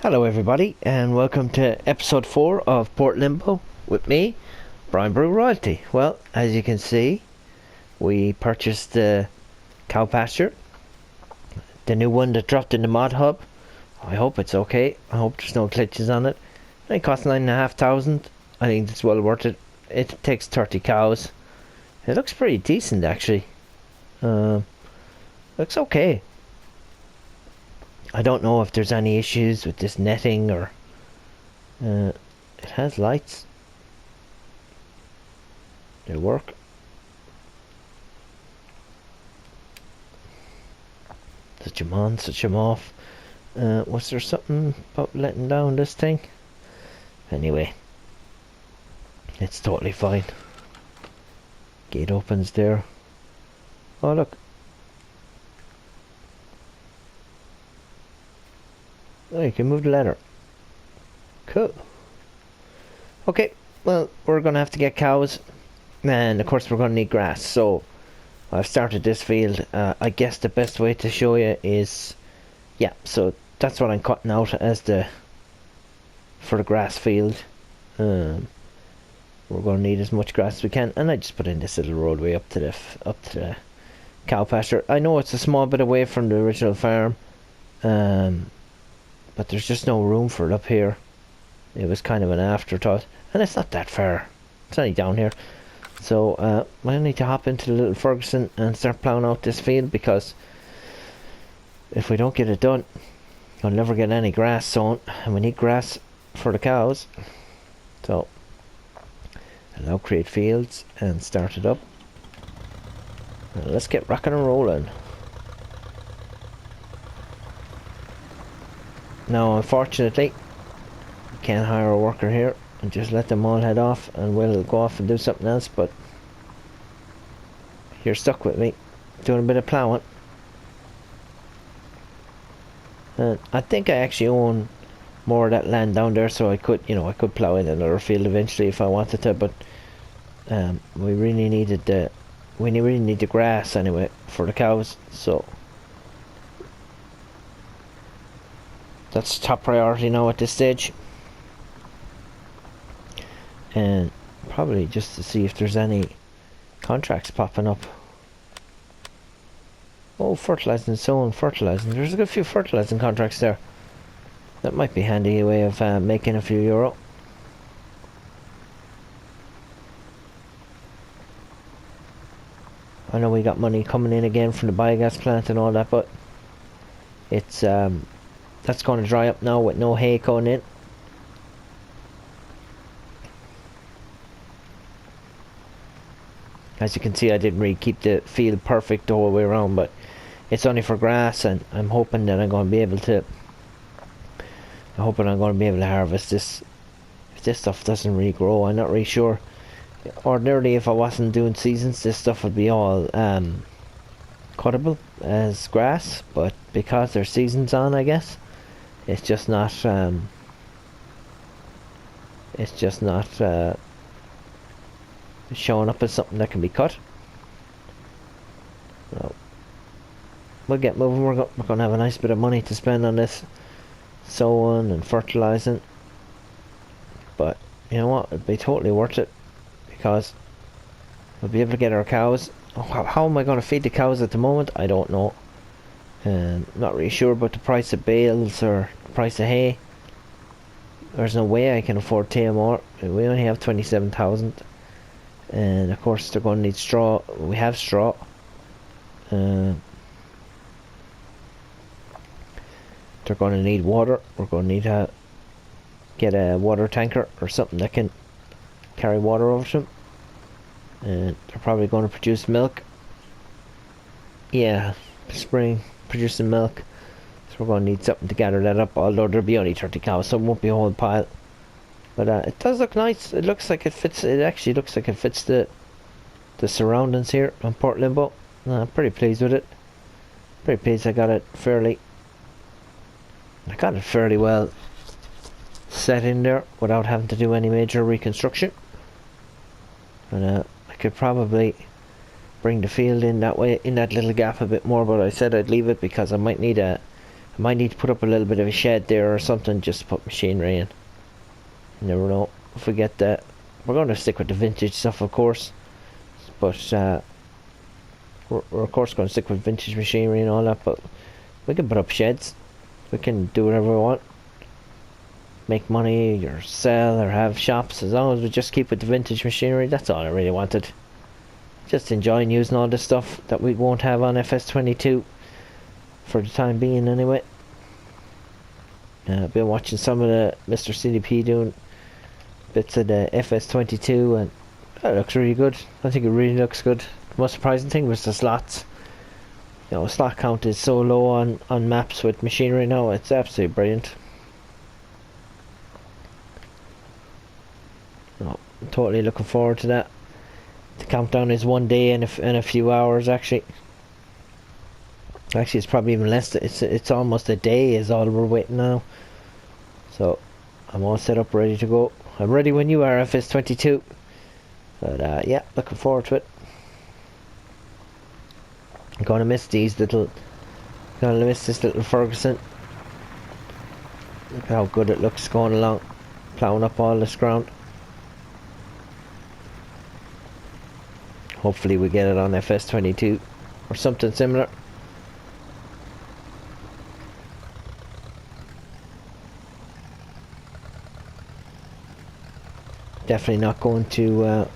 Hello everybody and welcome to episode 4 of Port Limbo with me, Brian Brew Royalty. Well, as you can see, we purchased the cow pasture, the new one that dropped in the mod hub. I hope it's okay. I hope there's no glitches on it. It cost 9,500. I think it's well worth it. It takes 30 cows. It looks pretty decent actually. Looks okay. I don't know if there's any issues with this netting or it has lights. They work. Switch them on, switch them off. Was there something about letting down this thing? Anyway, it's totally fine. Gate opens there. Oh look. Oh, you can move the ladder. Cool. Okay, well, we're going to have to get cows. And, of course, we're going to need grass. So, I've started this field. I guess the best way to show you is... Yeah, so that's what I'm cutting out as for the grass field. We're going to need as much grass as we can. And I just put in this little roadway up to the cow pasture. I know it's a small bit away from the original farm. But there's just no room for it up here. It was kind of an afterthought. And it's not that far. It's only down here. So I need to hop into the little Ferguson and start ploughing out this field, because if we don't get it done, I'll never get any grass sown. And we need grass for the cows. So I'll now create fields and start it up. And let's get rocking and rolling. Now, unfortunately, we can't hire a worker here and just let them all head off and we'll go off and do something else, but you're stuck with me, doing a bit of ploughing. And I think I actually own more of that land down there, so I could plough in another field eventually if I wanted to, but we really need the grass anyway for the cows, so that's top priority now at this stage. And probably just to see if there's any contracts popping up. Oh, fertilizing, sowing, fertilizing. There's a good few fertilizing contracts there. That might be a handy way of making a few euro. I know we got money coming in again from the biogas plant and all that, but it's that's going to dry up now with no hay going in. As you can see, I didn't really keep the field perfect the whole way around, but it's only for grass, and I'm hoping that I'm going to be able to harvest this. If this stuff doesn't really grow, I'm not really sure. Ordinarily, if I wasn't doing seasons, this stuff would be all cuttable as grass, but because there's seasons on, I guess it's just not showing up as something that can be cut. So we'll get moving. We're going to have a nice bit of money to spend on this sowing and fertilizing, but you know what, it'd be totally worth it, because we'll be able to get our cows. How am I going to feed the cows at the moment? I don't know. Not really sure about the price of bales or the price of hay. There's no way I can afford to hay more. We only have 27,000, and of course they're going to need straw. We have straw. They're going to need water. We're going to need to get a water tanker or something that can carry water over to them. And they're probably going to produce milk. Yeah, spring producing milk. So we're going to need something to gather that up, although there'll be only 30 cows, so it won't be a whole pile. But it does look nice. It looks like it fits. It actually looks like it fits the surroundings here on Port Limbo. I'm pretty pleased with it. Pretty pleased I got it fairly well set in there without having to do any major reconstruction. And I could probably bring the field in that way, in that little gap a bit more, but I said I'd leave it because I might need a I might need to put up a little bit of a shed there or something just to put machinery in. You never know. If we get that, we're going to stick with the vintage stuff, of course. But we're of course going to stick with vintage machinery and all that. But we can put up sheds. We can do whatever we want. Make money or sell or have shops, as long as we just keep with the vintage machinery. That's all I really wanted. Just enjoying using all this stuff that we won't have on FS22 for the time being anyway. I've been watching some of the Mr. CDP doing bits of the FS22 and that looks really good. I think it really looks good. The most surprising thing was the slots. You know, slot count is so low on maps with machinery now. It's absolutely brilliant. Oh, I'm totally looking forward to that. The countdown is 1 day and a few hours actually. Actually, it's probably even less. It's almost a day is all we're waiting now. So I'm all set up, ready to go. I'm ready when you are, FS22. But yeah, looking forward to it. I'm gonna miss this little Ferguson. Look how good it looks going along, plowing up all this ground. Hopefully we get it on FS22 or something similar. Definitely not going to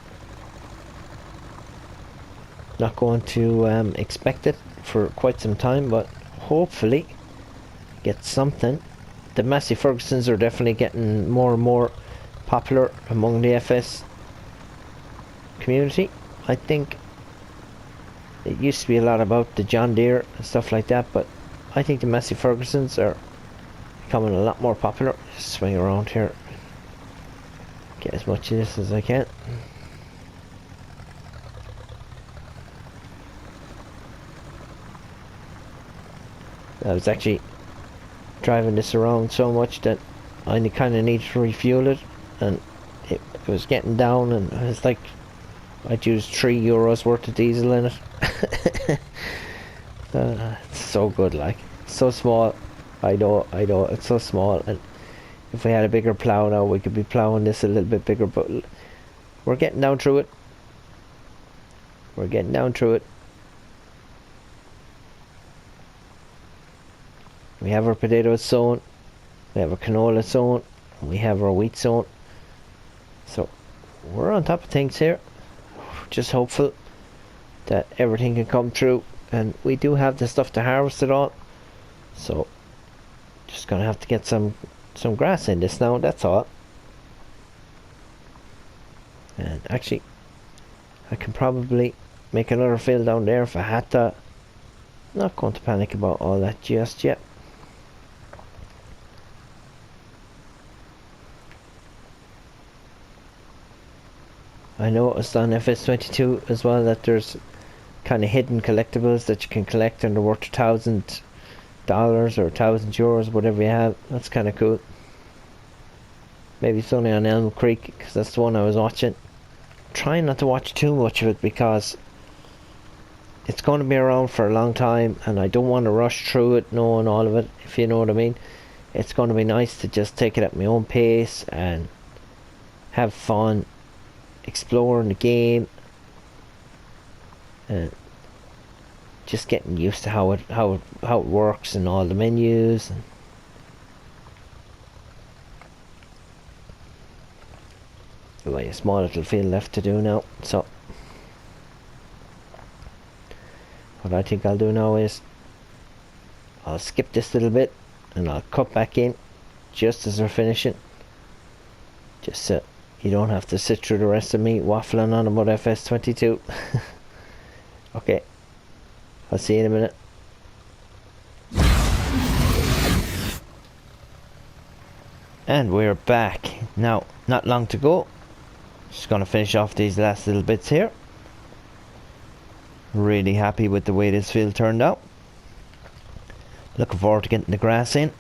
expect it for quite some time, but hopefully get something. The Massey Fergusons are definitely getting more and more popular among the FS community. I think it used to be a lot about the John Deere and stuff like that, but I think the Massey Fergusons are becoming a lot more popular. Just swing around here, get as much of this as I can. I was actually driving this around so much that I kind of needed to refuel it, and it was getting down, and it was like I'd used €3 worth of diesel in it. It's so good, like, so small. I know, it's so small, and if we had a bigger plow now, we could be plowing this a little bit bigger, but we're getting down through it. We're getting down through it. We have our potatoes sown, we have our canola sown, we have our wheat sown. So we're on top of things here. Just hopeful that everything can come through, and we do have the stuff to harvest it all. So just gonna have to get some grass in this now, that's all. And actually I can probably make another fill down there if I had to. Not going to panic about all that just yet. I noticed on FS22 as well that there's kind of hidden collectibles that you can collect, and they're worth $1,000 or €1,000, whatever you have. That's kind of cool. Maybe it's only on Elm Creek because that's the one I was watching. Trying not to watch too much of it because it's going to be around for a long time, and I don't want to rush through it knowing all of it, if you know what I mean. It's going to be nice to just take it at my own pace and have fun exploring the game and just getting used to how it works and all the menus. And like a small little field left to do now, so what I think I'll do now is I'll skip this little bit and I'll cut back in just as we're finishing, just so you don't have to sit through the rest of me waffling on about FS22. Okay, I'll see you in a minute. And we're back. Now, not long to go. Just gonna finish off these last little bits here. Really happy with the way this field turned out. Looking forward to getting the grass in.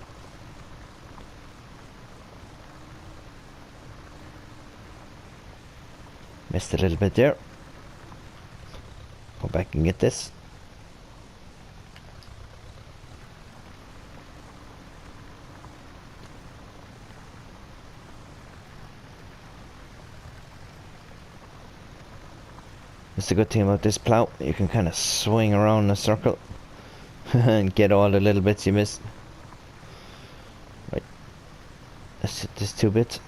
Missed a little bit there. Go back and get this. That's the good thing about this plough. You can kind of swing around in a circle and get all the little bits you missed. Right, that's it, just 2 bits.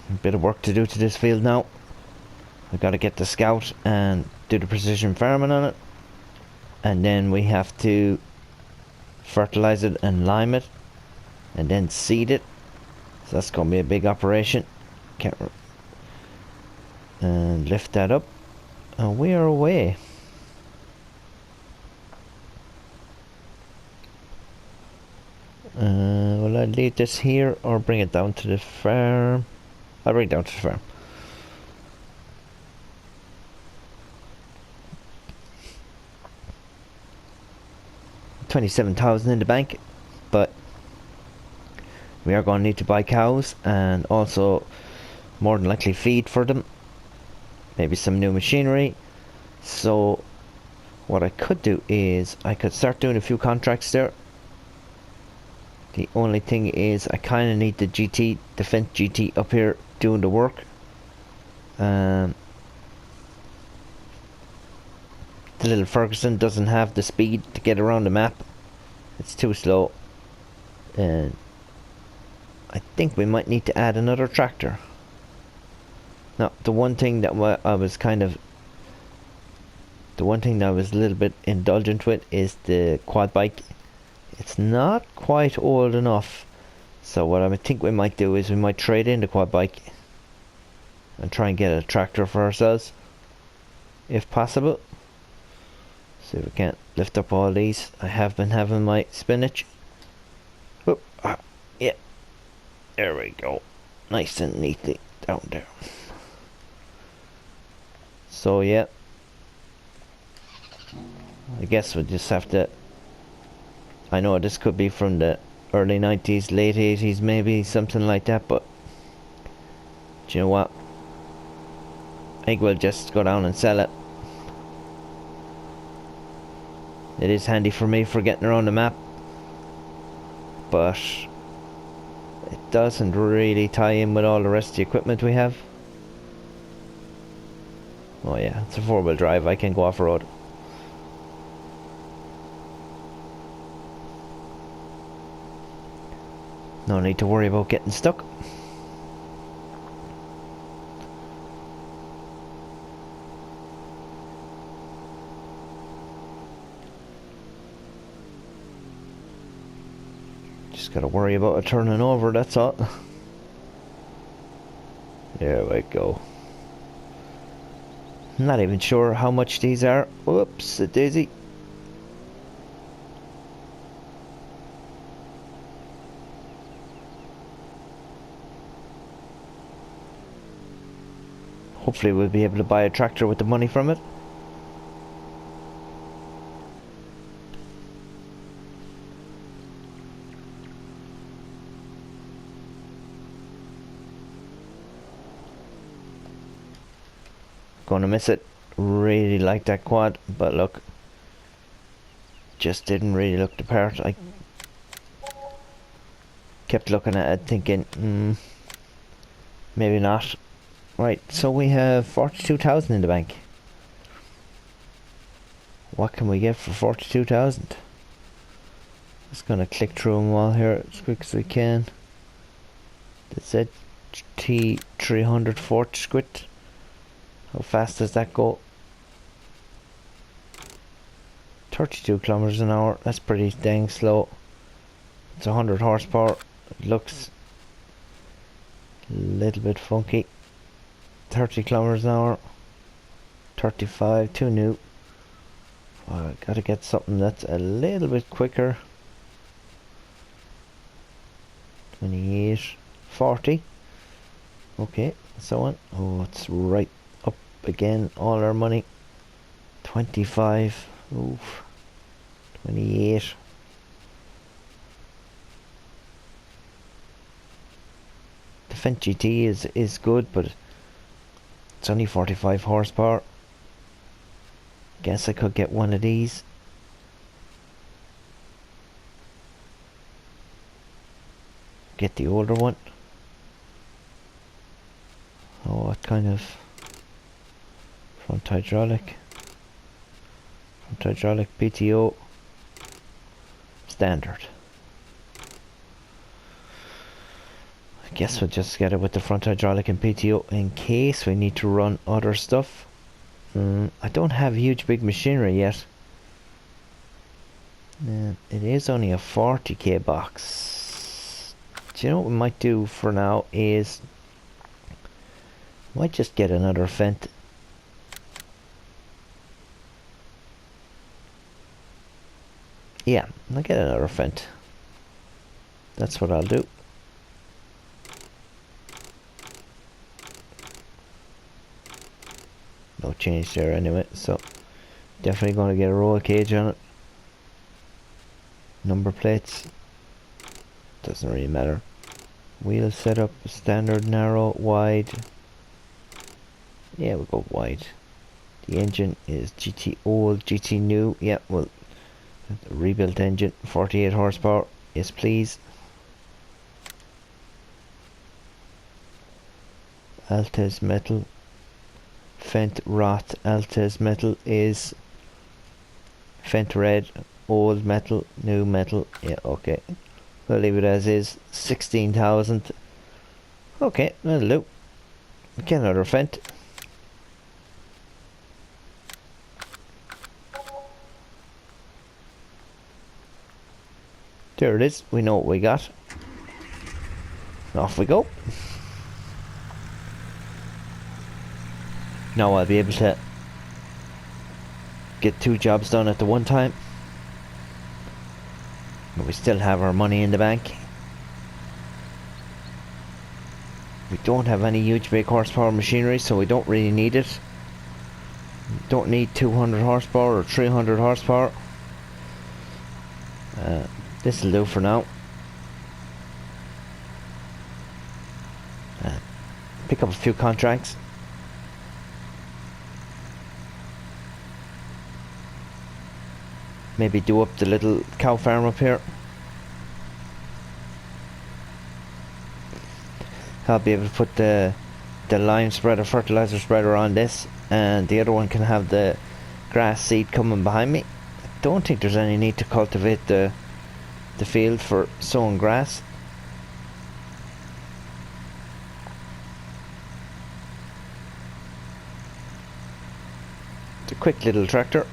A bit of work to do to this field now. We've got to get the scout and do the precision farming on it. And then we have to fertilize it and lime it. And then seed it. So that's going to be a big operation. And lift that up. And we are away. Will I leave this here or bring it down to the farm? I'll bring it down to the farm. $27,000 in the bank, but we are going to need to buy cows and also more than likely feed for them. Maybe some new machinery. So what I could do is I could start doing a few contracts there. The only thing is I kind of need the GT, the Fendt GT up here doing the work. The little Ferguson doesn't have the speed to get around the map. It's too slow. And I think we might need to add another tractor. Now, the one thing that I was a little bit indulgent with is the Quadbike. It's not quite old enough. So what I think we might do is we might trade in the Quadbike and try and get a tractor for ourselves, if possible. See if we can't lift up all these. I have been having my spinach. Oop, yeah. There we go. Nice and neatly down there. So yeah. I guess we'll just have to... I know this could be from the early 90s, late 80s maybe, something like that, but... Do you know what? I think we'll just go down and sell it. It is handy for me for getting around the map, but it doesn't really tie in with all the rest of the equipment we have. Oh yeah, it's a 4-wheel drive, I can go off-road. No need to worry about getting stuck. Just gotta worry about it turning over, that's all. There we go. I'm not even sure how much these are. Whoops, a daisy. Hopefully we'll be able to buy a tractor with the money from it. Gonna miss it. Really like that quad, but look, just didn't really look the part. I kept looking at it thinking, maybe not. Right, so we have 42,000 in the bank. What can we get for 42,000? Just gonna click through them all here as quick as we can. The ZT300 Fort Squid. How fast does that go? 32 kilometers an hour. That's pretty dang slow. It's 100 horsepower. It looks a little bit funky. 30 kilometers an hour. 35, too new. I gotta get something that's a little bit quicker. 28, 40. Okay, so on. Oh, it's right up again. All our money. 25. Oof. 28. The Fendt GT is good, but it's only 45 horsepower. Guess I could get one of these. Get the older one. Oh, what kind of... Front hydraulic. Front hydraulic PTO. Standard. I guess we'll just get it with the front hydraulic and PTO in case we need to run other stuff. I don't have huge big machinery yet. It is only a 40k box. Do you know what we might do for now is might just get another Fendt. Yeah, I'll get another Fendt. That's what I'll do. No change there anyway, so definitely going to get a roll cage on it. Number plates, doesn't really matter. Wheel setup, standard, narrow, wide. Yeah, we'll go wide. The engine is GT old, GT new. Yeah, well, rebuilt engine, 48 horsepower. Yes, please. Altez metal. Fendt rot. Altez metal is Fendt red. Old metal, new metal. Yeah, okay. We'll leave it as is. 16,000. Okay, that'll do. Get another Fendt. There it is. We know what we got. Off we go. Now I'll be able to get 2 jobs done at the one time. But we still have our money in the bank. We don't have any huge big horsepower machinery, so we don't really need it. Don't need 200 horsepower or 300 horsepower. This will do for now. Pick up a few contracts. Maybe do up the little cow farm up here. I'll be able to put the lime spreader, fertilizer spreader on this, and the other one can have the grass seed coming behind me. I don't think there's any need to cultivate the field for sowing grass. It's a quick little tractor.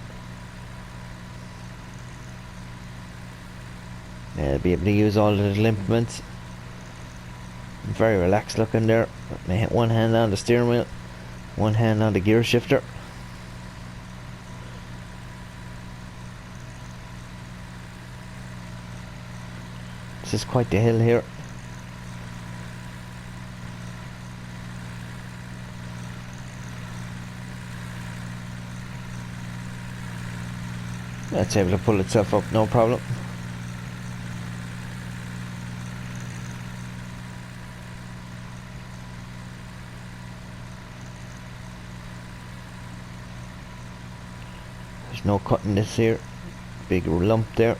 I'll be able to use all the little implements. Very relaxed looking there. One hand on the steering wheel, one hand on the gear shifter. This is quite the hill here. It's able to pull itself up, no problem. There's no cutting this here. Big lump there.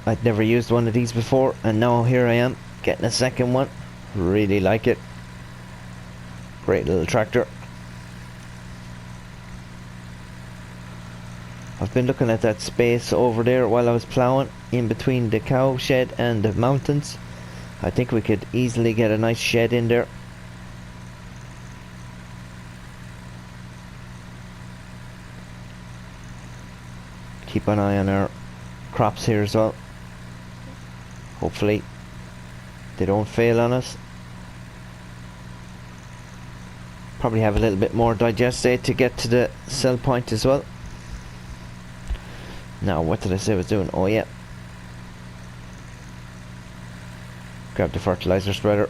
I'd never used one of these before, and now here I am getting a second one. Really like it. Great little tractor. I've been looking at that space over there while I was ploughing in between the cow shed and the mountains. I think we could easily get a nice shed in there. Keep an eye on our crops here as well. Hopefully they don't fail on us. Probably have a little bit more digestate to get to the sell point as well. Now, what did I say I was doing? Oh yeah. Grab the fertilizer spreader.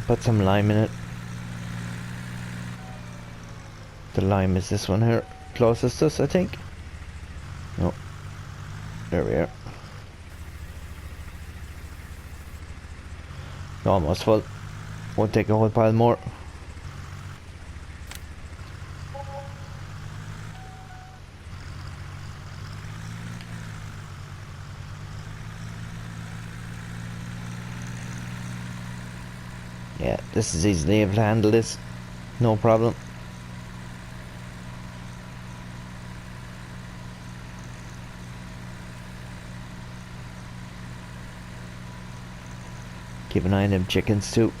Put some lime in it. The lime is this one here, closest to us, I think. No, there we are. Almost full. Won't take a whole pile more. Yeah, this is easily able to handle this. No problem. Keep an eye on them chickens too.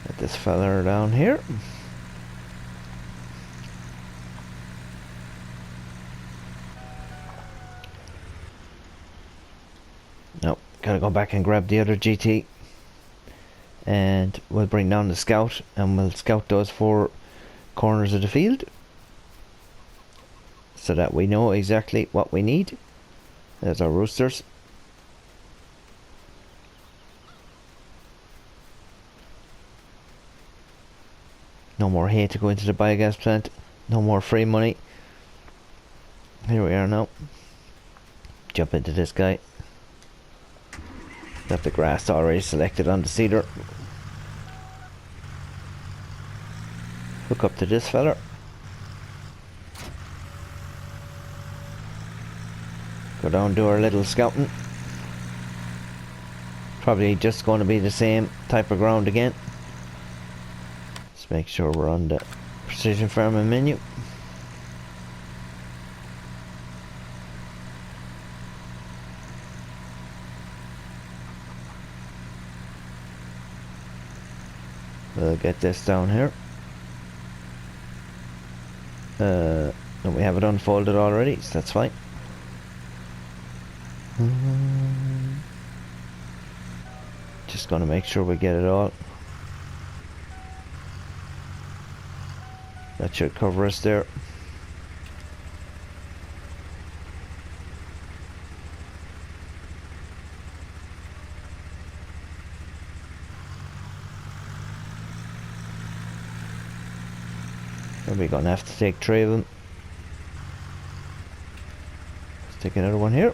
Get this fella down here. Nope, gotta go back and grab the other GT. And we'll bring down the scout and we'll scout those 4 corners of the field so that we know exactly what we need. There's our roosters. No more hay to go into the biogas plant. No more free money. Here we are now. Jump into this guy. Got the grass already selected on the seeder. Hook up to this fella. Go down, do our little scouting. Probably just going to be the same type of ground again. Let's make sure we're on the precision farming menu. We'll get this down here. And we have it unfolded already, so that's fine. Just gonna make sure we get it all. That should cover us there. We're gonna have to take 3 of them. Let's take another one here.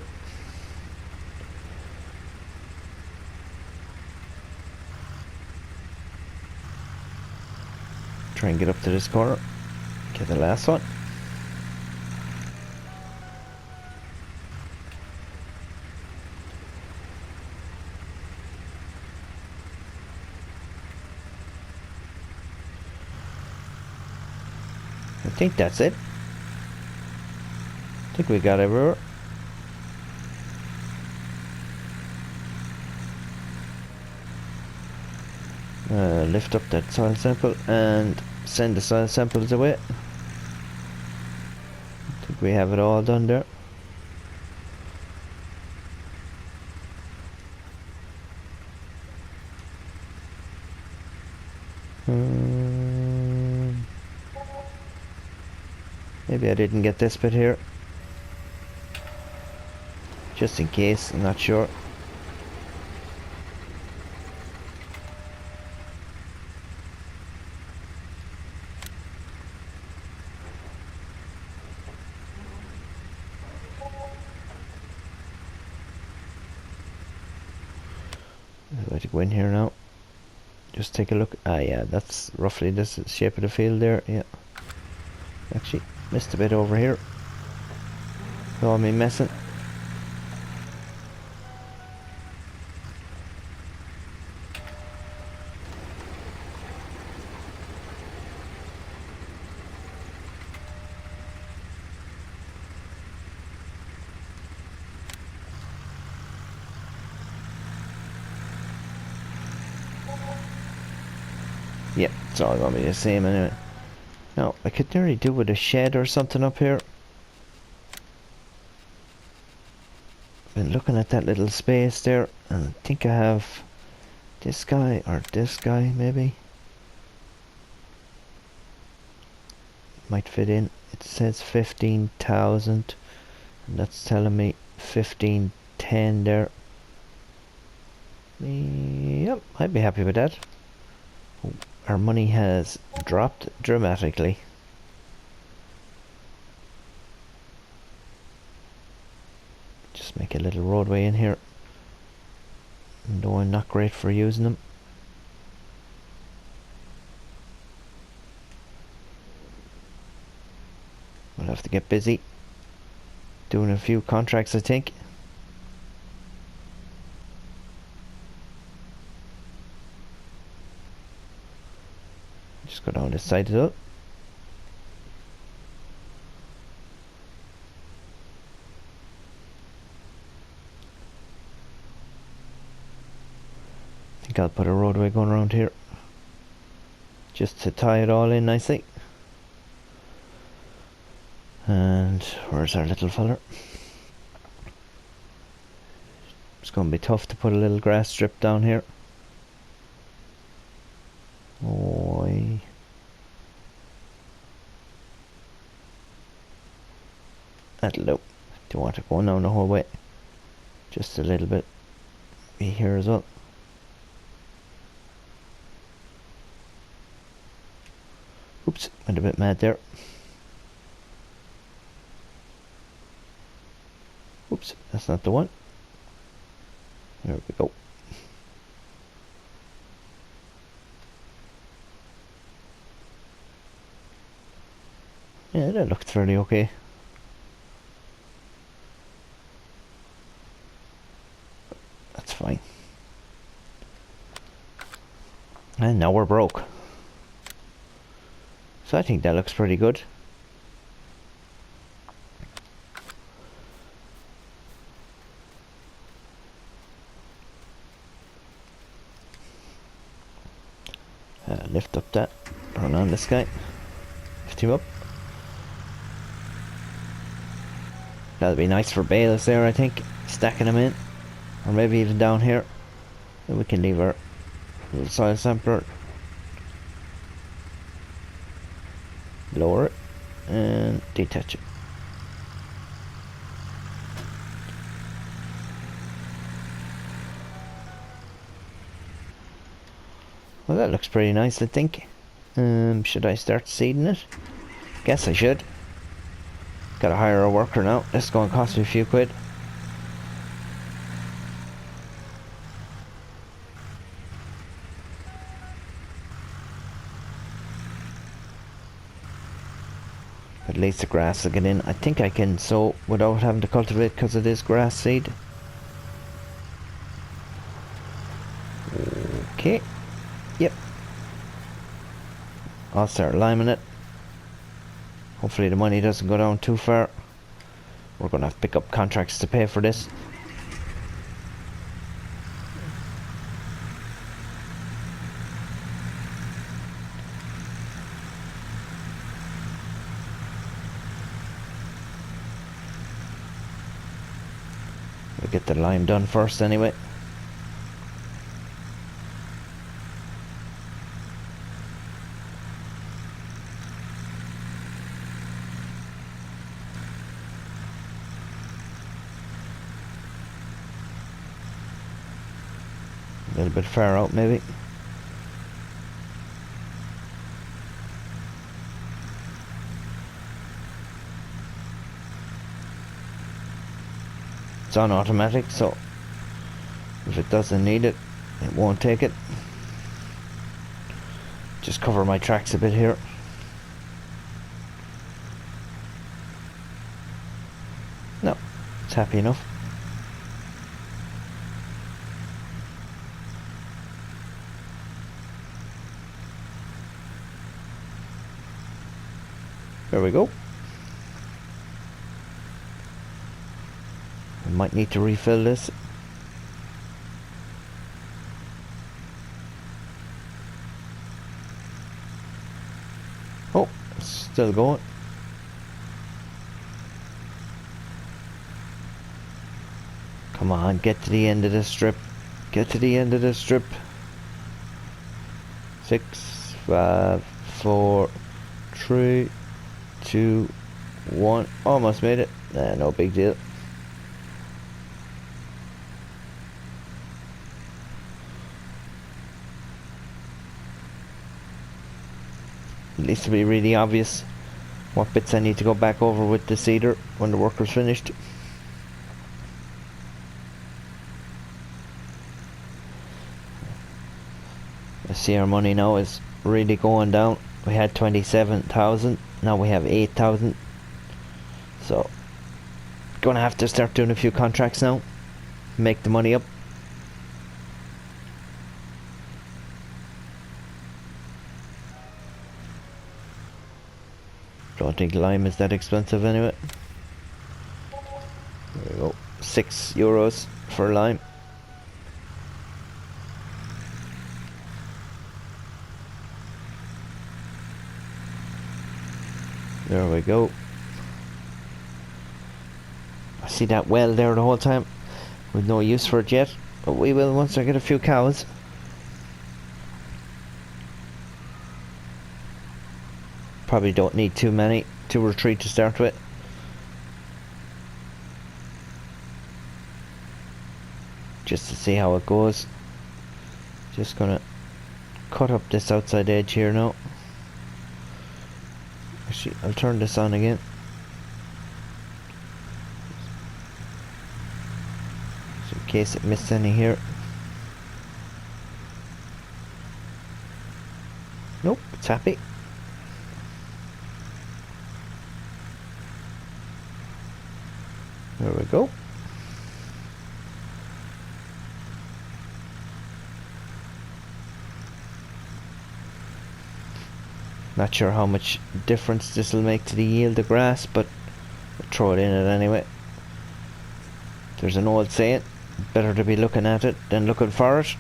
Try and get up to this corner. Get the last one. I think that's it. I think we got everywhere. Lift up that soil sample and send the soil samples away. I think we have it all done there. Maybe I didn't get this bit here. Just in case, I'm not sure. I'd like to go in here now. Just take a look. Ah, yeah, that's roughly this shape of the field there. Yeah. Actually, missed a bit over here. All me messing. Yep, it's all gonna be the same anyway. Now, I could nearly do with a shed or something up here. Been looking at that little space there, and I think I have this guy or this guy maybe. Might fit in. It says 15,000, and that's telling me 1510 there. Yep, I'd be happy with that. Our money has dropped dramatically. Just make a little roadway in here. though I'm not great for using them. We'll have to get busy doing a few contracts, I think. Just go down this side of it. I think I'll put a roadway going around here, just to tie it all in nicely. And where's our little feller? It's going to be tough to put a little grass strip down here. Oi. That'll do. Don't want it going down the whole way. Just a little bit be here as well. Oops, went a bit mad there. Oops, that's not the one. There we go. Yeah, that looks fairly okay. That's fine. And now we're broke. So I think that looks pretty good. Lift up that. Run on this guy. Lift him up. That'll be nice for bales there, I think. Stacking them in. Or maybe even down here. Then we can leave our little soil sampler. Lower it. And detach it. Well, that looks pretty nice, I think. Should I start seeding it? Guess I should. Gotta hire a worker now. That's going to cost me a few quid. At least the grass will get in. I think I can sow without having to cultivate because it is grass seed. Okay. Yep. I'll start liming it. Hopefully the money doesn't go down too far. We're going to have to pick up contracts to pay for this. We'll get the lime done first anyway. A little bit far out maybe. It's on automatic, so if it doesn't need it, it won't take it. Just cover my tracks a bit here. No, it's happy enough. There we go. I might need to refill this. Oh, it's still going. Come on, get to the end of this strip. Get to the end of this strip. 6, 5, 4, 3, 2, 1. Almost made it. No big deal. At least to be really obvious what bits I need to go back over with the seeder when the work is finished. See, our money now is really going down. We had 27,000, now we have 8,000. So, gonna have to start doing a few contracts now. Make the money up. Don't think lime is that expensive anyway. There we go. €6 for lime. There we go. I see that well there the whole time. With no use for it yet. But we will once I get a few cows. Probably don't need too many. 2 or 3 to start with. Just to see how it goes. Just gonna cut up this outside edge here now. Actually, I'll turn this on again. So in case it missed any here. Nope, it's happy. There we go. Not sure how much difference this will make to the yield of grass, but we'll throw it in it anyway. There's an old saying, better to be looking at it than looking for it.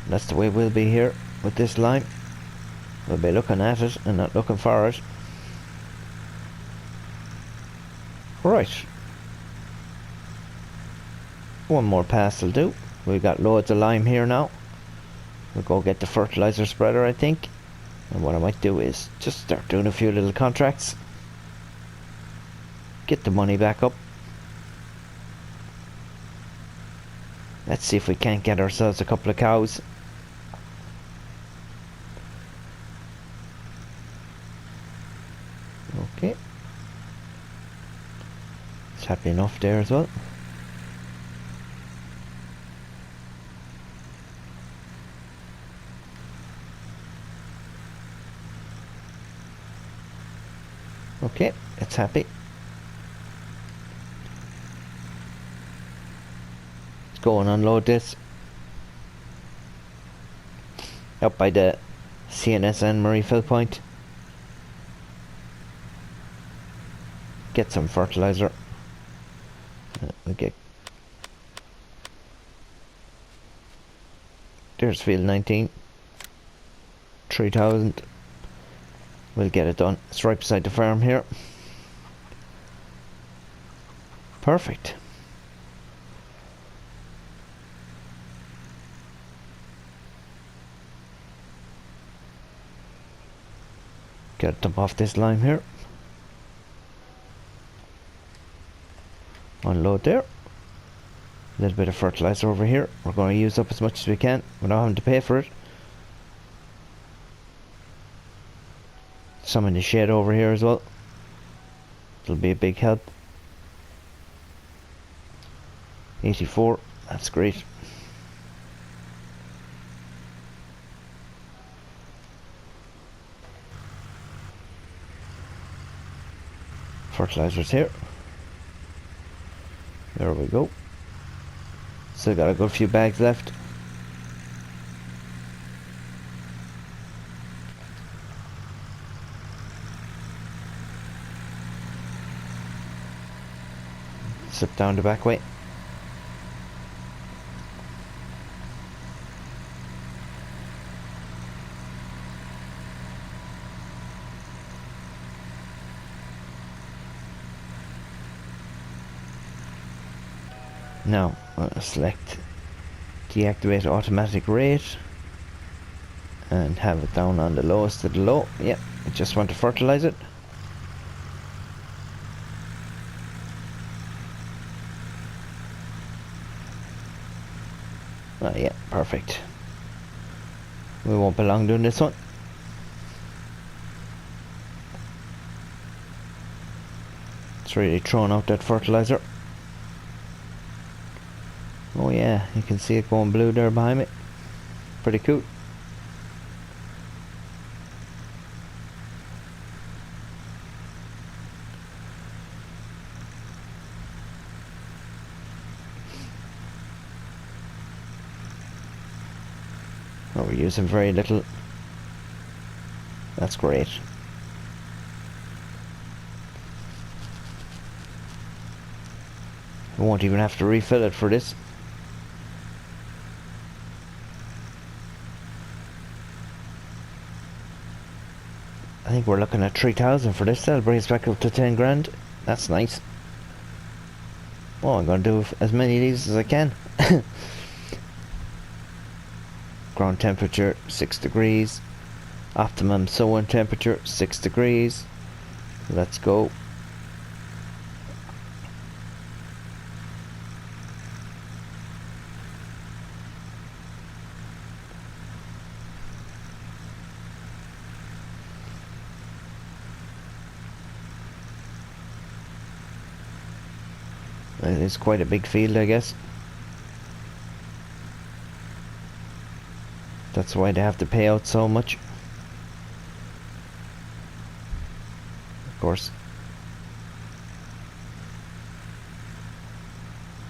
That's the way we'll be here with this lime. We'll be looking at it and not looking for it. Right. One more pass will do. We've got loads of lime here now. We'll go get the fertilizer spreader, I think. And what I might do is just start doing a few little contracts. Get the money back up. Let's see if we can't get ourselves a couple of cows. Okay. It's happy enough there as well. Okay, it's happy. Let's go and unload this. Up by the CNSN refill point. Get some fertilizer. Okay. There's field 19. 3,000. We'll get it done. It's right beside the farm here. Perfect. Gotta dump off this lime here. Unload there. A little bit of fertilizer over here. We're going to use up as much as we can without having to pay for it. Some in the shed over here as well. It'll be a big help. 84, that's great. Fertilizers here. There we go. Still got a good few bags left. Slip down the back way. Now, select deactivate automatic rate and have it down on the lowest of the low. Yeah, I just want to fertilize it. Oh yeah, perfect. We won't be long doing this one. It's really throwing out that fertilizer. Oh yeah, you can see it going blue there behind me. Pretty cool. Oh, we're using very little. That's great. We won't even have to refill it for this. I think we're looking at 3,000 for this. That'll bring us back up to 10 grand. That's nice. Well, I'm going to do as many of these as I can. Ground temperature 6 degrees. Optimum sowing temperature 6 degrees. Let's go. It's quite a big field, I guess. That's why they have to pay out so much. Of course.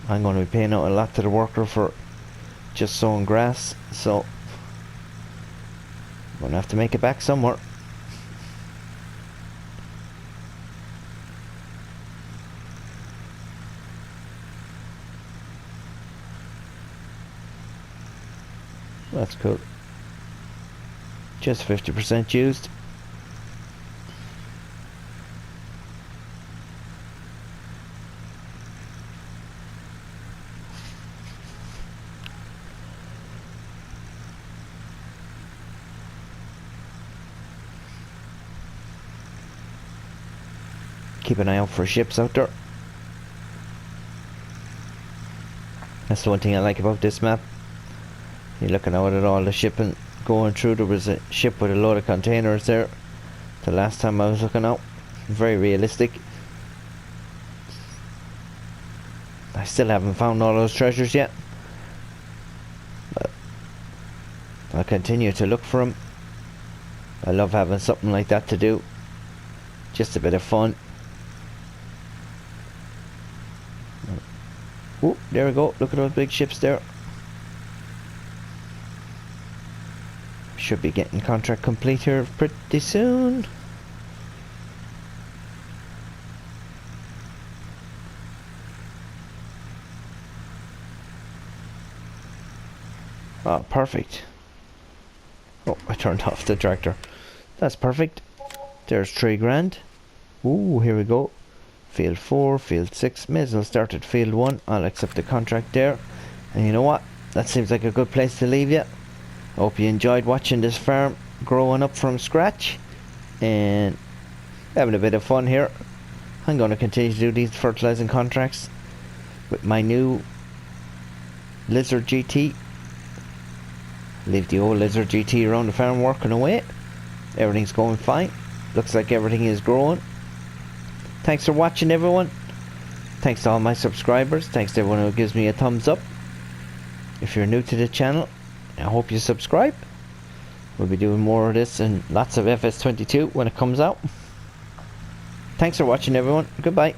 I'm going to be paying out a lot to the worker for just sowing grass, so I'm going to have to make it back somewhere. That's cool. Just 50% used. Keep an eye out for ships out there. That's the one thing I like about this map. You're looking out at all the shipping going through. There was a ship with a load of containers there the last time I was looking out. Very realistic. I still haven't found all those treasures yet, but I'll continue to look for them. I love having something like that to do. Just a bit of fun. Oh, there we go. Look at those big ships there. Should be getting contract complete here pretty soon. Oh, perfect. Oh, I turned off the tractor. That's perfect. There's 3 grand. Ooh, here we go. Field 4, field 6. May as well start at field 1. I'll accept the contract there. And you know what? That seems like a good place to leave you. I hope you enjoyed watching this farm growing up from scratch and having a bit of fun here. I'm going to continue to do these fertilizing contracts with my new Lizard GT. Leave the old Lizard GT around the farm working away. Everything's going fine. Looks like everything is growing. Thanks for watching, everyone. Thanks to all my subscribers. Thanks to everyone who gives me a thumbs up. If you're new to the channel, I hope you subscribe. We'll be doing more of this and lots of FS22 when it comes out. Thanks for watching, everyone. Goodbye.